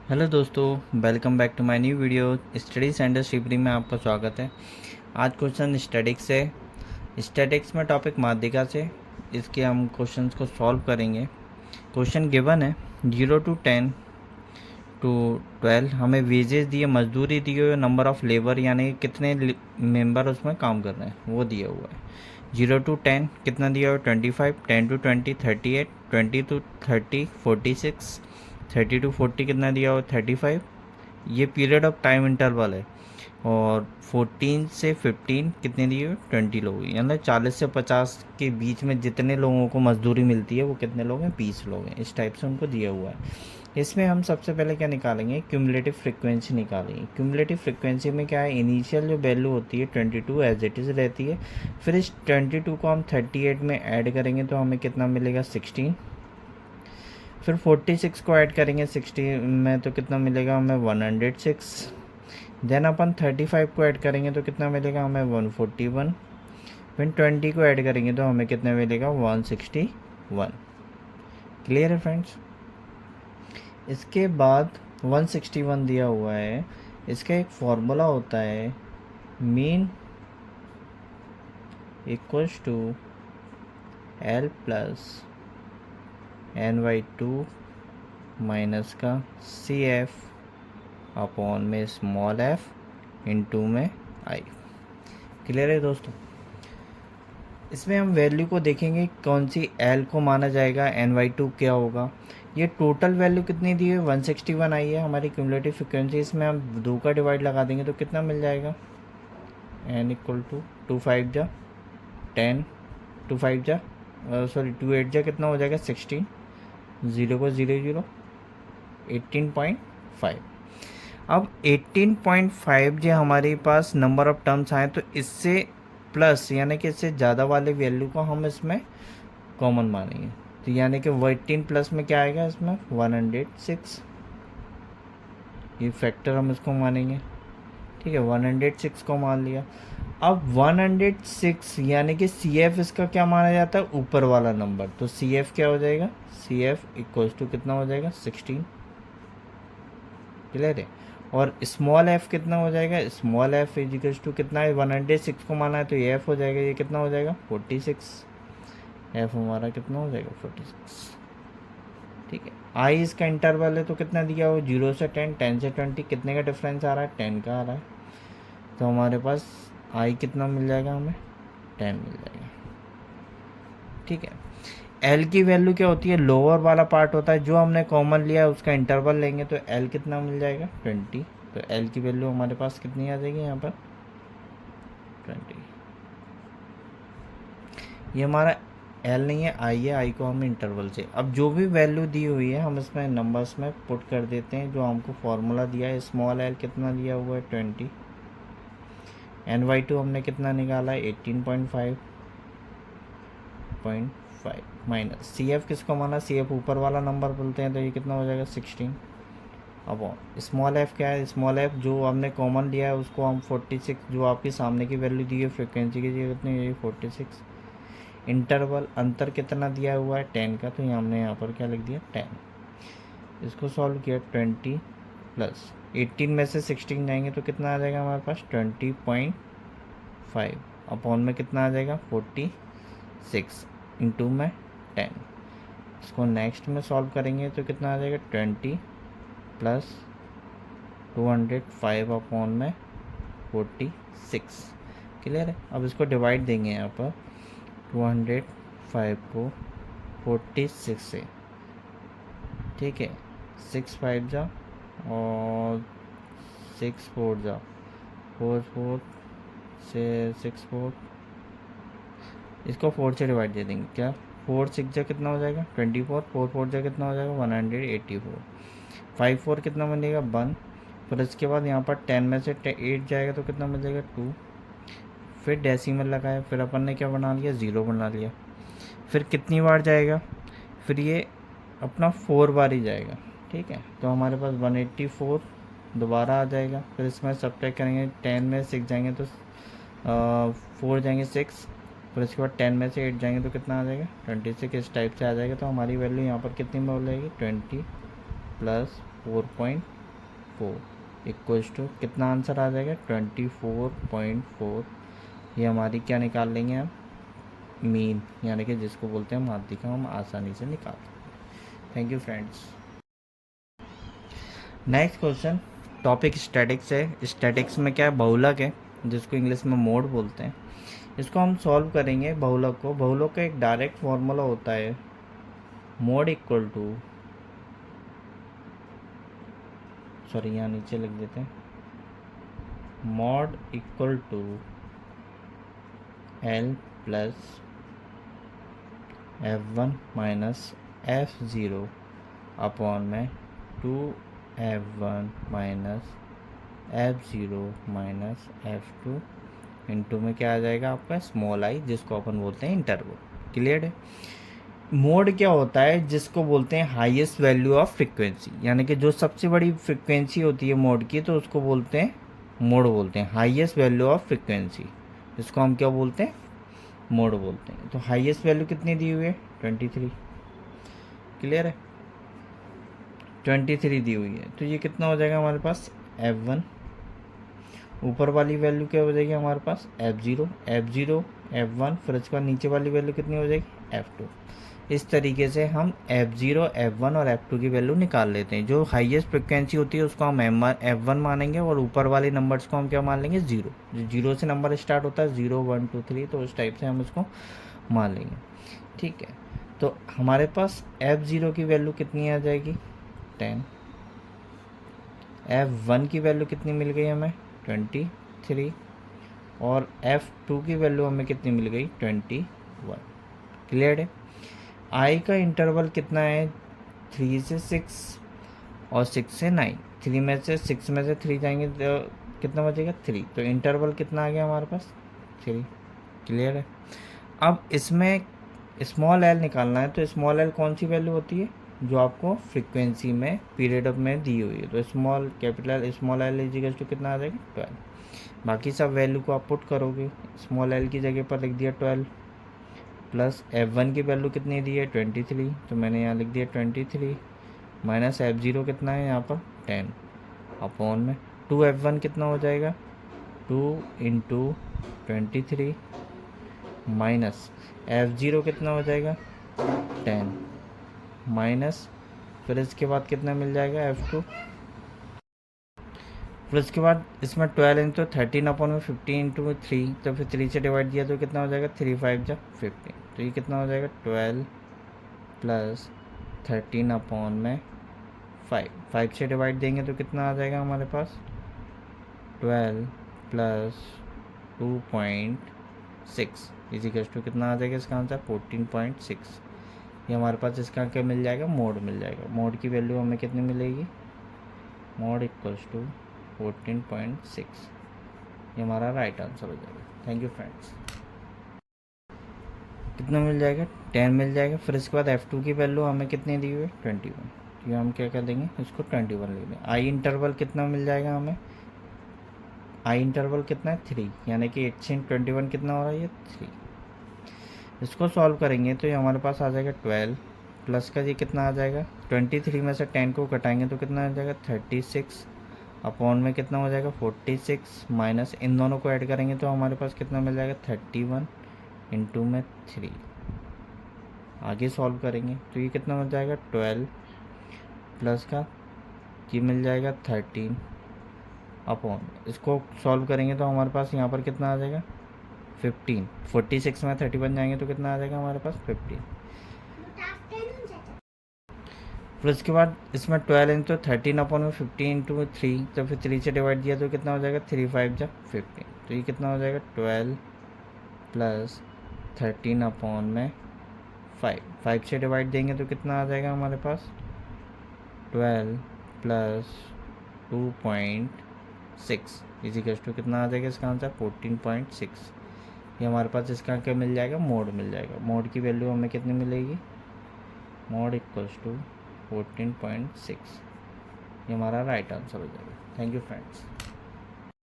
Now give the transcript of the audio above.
Hello दोस्तों, welcome back to my new video. Study centre Shivri में आपका स्वागत है। आज क्वेश्चन स्टैटिक्स है। स्टैटिक्स में टॉपिक माध्यिका से इसके हम क्वेश्चंस को सॉल्व करेंगे। क्वेश्चन गिवन है 0 to 10 to 12। हमें वेजेस दिए, मजदूरी दी हुई, नंबर ऑफ़ लेबर यानी कितने मेंबर उसमें काम कर रहे हैं वो दिया हुआ है। 0 to 10 कितना दिया हुआ है 25, 10 to 20 38, 20 to 30 46, 30 to 40 कितना दिया हुआ है 35। ये पीरियड ऑफ टाइम इंटरवल है। और 14 से 15 कितने दिए हुए 20 लोग, यानी 40 से 50 के बीच में जितने लोगों को मजदूरी मिलती है वो कितने लोग हैं 20 लोग हैं। इस टाइप से उनको दिया हुआ है। इसमें हम सबसे पहले क्या निकालेंगे, क्यूमुलेटिव फ्रीक्वेंसी निकालेंगे। क्यूमुलेटिव फ्रीक्वेंसी में क्या है, इनिशियल जो वैल्यू होती है 22 एज इट इज़ रहती है। फिर इस 22 को हम 38 में ऐड करेंगे तो हमें कितना मिलेगा 16। फिर 46 को ऐड करेंगे 60 में तो कितना मिलेगा हमें 106। देन अपन 35 को ऐड करेंगे तो कितना मिलेगा हमें 141। फिर 20 को ऐड करेंगे तो हमें कितना मिलेगा 161। क्लियर है फ्रेंड्स। इसके बाद 161 दिया हुआ है। इसका एक फॉर्मूला होता है, mean equals to L plus NY2 minus का CF अपॉन में स्मॉल f इंटू में I। क्लियर है दोस्तों। इसमें हम वैल्यू को देखेंगे कौन सी L को माना जाएगा, NY2 क्या होगा। ये टोटल वैल्यू कितनी दी है 161 आई है हमारी क्यूमुलेटिव फ्रिक्वेंसी। इसमें हम 2 का डिवाइड लगा देंगे तो कितना मिल जाएगा, n इक्वल टू 2 5 जा 10, 2 5 जा 2 8 जा कितना हो जाएगा 16, 0 को 0 0 18.5। अब 18.5 जो हमारे पास नंबर ऑफ टर्म्स आए तो इससे प्लस यानी कि इससे ज़्यादा वाले वैल्यू को हम इसमें कॉमन मानेंगे। तो यानी कि 18 प्लस में क्या आएगा इसमें 106। ये फैक्टर हम इसको मानेंगे, ठीक है। 106 को मान लिया। अब 106 यानी कि CF इसका क्या माना जाता है, ऊपर वाला नंबर। तो CF क्या हो जाएगा, CF इक्वल्स टू कितना हो जाएगा 16। क्लियर है। और स्मॉल f कितना हो जाएगा, स्मॉल f इजिकल्स टू कितना है 106 को माना है तो ये f हो जाएगा, ये कितना हो जाएगा 46। f हमारा कितना हो जाएगा 46। ठीक है। I इसका इंटरवल है तो कितना दिया हो 0 से 10, 10 से 20 कितने का डिफरेंस आ रहा है 10 का आ रहा है। तो हमारे पास I कितना मिल जाएगा हमें 10 मिल जाएगा। ठीक है। L की वैल्यू क्या होती है, लोअर वाला पार्ट होता है, जो हमने कॉमन लिया है उसका इंटरवल लेंगे तो L कितना मिल जाएगा 20। तो L की वैल्यू हमारे पास कितनी आ जाएगी यहाँ पर 20। ये हमारा L नहीं है, I है। I को हम इंटरवल से, अब जो भी वैल्यू दी हुई है हम इसमें नंबर्स में पुट कर देते हैं। जो हमको फार्मूला दिया है, स्मॉल l कितना दिया हुआ है 20, NY2 हमने कितना निकाला है 18.5 माइनस CF किसको माना, CF ऊपर वाला नंबर बोलते हैं तो ये कितना हो जाएगा 16। अब स्मॉल f क्या है, स्मॉल f जो हमने कॉमन लिया है उसको हम 46, जो आपकी सामने की वैल्यू दी है फ्रिक्वेंसी की कितनी है 46। इंटरवल अंतर कितना दिया हुआ है 10 का, तो ये हमने यहाँ पर क्या लिख दिया 10। इसको सॉल्व किया 20 प्लस 18 में से 16 जाएंगे तो कितना आ जाएगा हमारे पास 20.5 अपॉन में कितना आ जाएगा 46 इंटू में 10। इसको नेक्स्ट में सॉल्व करेंगे तो कितना आ जाएगा 20 प्लस 205 अपॉन में 46। क्लियर है। अब इसको डिवाइड देंगे यहाँ पर 205 को 46 से, ठीक है। 6 5 जा और 6 4 जा 4 4 से 6 4, इसको 4 से डिवाइड दे देंगे। क्या 4 6 जा कितना हो जाएगा 24, 4 4 जा कितना हो जाएगा 184, 5 4 कितना बनेगा 1। फिर इसके बाद यहाँ पर 10 में से 8 जाएगा तो कितना मिल जाएगा 2। फिर डेसिमल लगाया, फिर अपन ने क्या बना लिया 0 बना लिया। फिर कितनी बार जाएगा, फिर ये अपना 4 बार ही जाएगा, ठीक है। तो हमारे पास 184 दोबारा आ जाएगा। फिर इसमें सब्ट्रैक्ट करेंगे, 10 में 6 जाएंगे तो 4 जाएंगे 6, फिर इसके बाद 10 में से 8 जाएंगे तो कितना आ जाएगा 26। इस टाइप से आ जाएगा। तो हमारी वैल्यू यहाँ पर कितनी में हो जाएगी 20 प्लस 4 इक्वल्स टू कितना आंसर आ जाएगा 24.4। ये हमारी क्या निकाल लेंगे हम मीन, यानी कि जिसको बोलते हैं माध्यिका, हम आसानी से निकाल सकते हैं। Thank you friends. Next question topic statics है। स्टैटिक्स में क्या है, बहुलक है जिसको इंग्लिश में मोड बोलते हैं। इसको हम सॉल्व करेंगे बहुलक को। बहुलक का एक डायरेक्ट फॉर्मूला होता है मोड इक्वल टू, सॉरी यहाँ नीचे लिख देते हैं, mode equal to L plus F1 minus F0 upon में 2F1 minus F0 minus F2 into में क्या आ जाएगा आपका स्मॉल आई, जिसको अपन बोलते हैं इंटरवल। क्लियर है। मोड क्या होता है, जिसको बोलते हैं हाईएस्ट वैल्यू ऑफ फ्रीक्वेंसी, यानी कि जो सबसे बड़ी फ्रीक्वेंसी होती है मोड की, तो उसको बोलते हैं मोड बोलते हैं, हाईएस्ट वैल्यू ऑफ फ्रीक्वेंसी। इसको हम क्या बोलते हैं, मोड बोलते हैं। तो हाईएस्ट वैल्यू कितनी दी हुई है 23। क्लियर है, 23 दी हुई है। तो ये कितना हो जाएगा हमारे पास F1, ऊपर वाली वैल्यू क्या हो जाएगी हमारे पास F0, F1, फिर उसके बाद नीचे वाली वैल्यू कितनी हो जाएगी F2। इस तरीके से हम F0, F1 और F2 की वैल्यू निकाल लेते हैं। जो हाईएस्ट फ्रिक्वेंसी होती है उसको हम F1 मानेंगे और ऊपर वाले नंबर्स को हम क्या मान लेंगे 0। जो 0 से नंबर स्टार्ट होता है 0, 1, 2, 3, तो उस टाइप से हम उसको मान लेंगे। ठीक है, तो हमारे पास F0 की वैल्यू कितनी आ जाएगी 10, F1 की वैल्यू कितनी मिल गई हमें 23 और F2 की वैल्यू हमें कितनी मिल गई 21। क्लियर है। आई का इंटरवल कितना है 3 से 6 और 6 से 9। 3 में से 6 में से 3 जाएंगे तो कितना बचेगा 3, तो इंटरवल कितना आ गया हमारे पास 3। क्लियर है। अब इसमें स्मॉल एल निकालना है, तो स्मॉल एल कौन सी वैल्यू होती है जो आपको फ्रीक्वेंसी में पीरियड में दी हुई है। तो small capital small L equal to कितना आ जाएगा 12। बाकी सब वैल्यू को आप पुट करोगे, स्मॉल एल की जगह पर लिख दिया 12 प्लस F1 की वैल्यू कितनी दी है 23, तो मैंने यहाँ लिख दिया 23 माइनस F0 कितना है यहाँ पर 10 अपॉन में 2F1 कितना हो जाएगा 2 इंटू 23 माइनस F0 कितना हो जाएगा 10 माइनस, फिर इसके बाद कितना मिल जाएगा F2, फिर उसके बाद इसमें 12 इंटू 13 अपॉन में 15 इंटू 3, तो फिर 3 से डिवाइड दिया तो कितना हो जाएगा 3 5 जा 15, तो ये कितना हो जाएगा 12 प्लस 13 अपॉन में 5 से डिवाइड देंगे तो कितना आ जाएगा हमारे पास 12 प्लस 2.6 इजिकल्स टू कितना आ जाएगा इसका आंसर 14.6। ये हमारे पास इसका क्या मिल जाएगा मोड मिल जाएगा। मोड की वैल्यू हमें कितनी मिलेगी, मोड इक्वल्स टू 14.6। ये हमारा राइट आंसर हो जाएगा। Thank you friends. कितना मिल जाएगा 10 मिल जाएगा। फिर इसके बाद F2 की वैल्यू हमें कितनी दी हुई है 21, तो हम क्या कर देंगे इसको 21 लिख दें। आई इंटरवल कितना मिल जाएगा हमें, आई इंटरवल कितना है 3, यानी कि 8 से 21 कितना हो रहा है ये 3। इसको सॉल्व करेंगे तो ये हमारे पास आ जाएगा 12 प्लस का ये कितना आ जाएगा 23 में से 10 को घटाएंगे तो कितना आ जाएगा 36 अपॉन में कितना हो जाएगा 46 माइनस इन दोनों को ऐड करेंगे तो हमारे पास कितना मिल जाएगा 31 इंटू में 3। आगे सॉल्व करेंगे तो ये कितना मिल जाएगा 12 प्लस का ये मिल जाएगा 13 अपॉन, इसको सॉल्व करेंगे तो हमारे पास यहाँ पर कितना आ जाएगा 15। 46 में 31 जाएंगे तो कितना आ जाएगा हमारे पास 15। फिर उसके बाद इसमें 12 इंटू 13 अपॉन में 15 इंटू 3, तो फिर 3 से डिवाइड दिया तो कितना हो जाएगा 3 5 जा 15, तो ये कितना हो जाएगा 12 प्लस 13 अपॉन में 5 से डिवाइड देंगे तो कितना आ जाएगा हमारे पास 12 प्लस 2.6 इजिकल्स टू कितना आ जाएगा इसका आंसर 14.6। ये हमारे पास इसका क्या मिल जाएगा मोड मिल जाएगा। मोड की वैल्यू हमें कितनी मिलेगी, मोड इक्वल्स टू 14.6। ये हमारा राइट आंसर हो जाएगा। Thank you friends.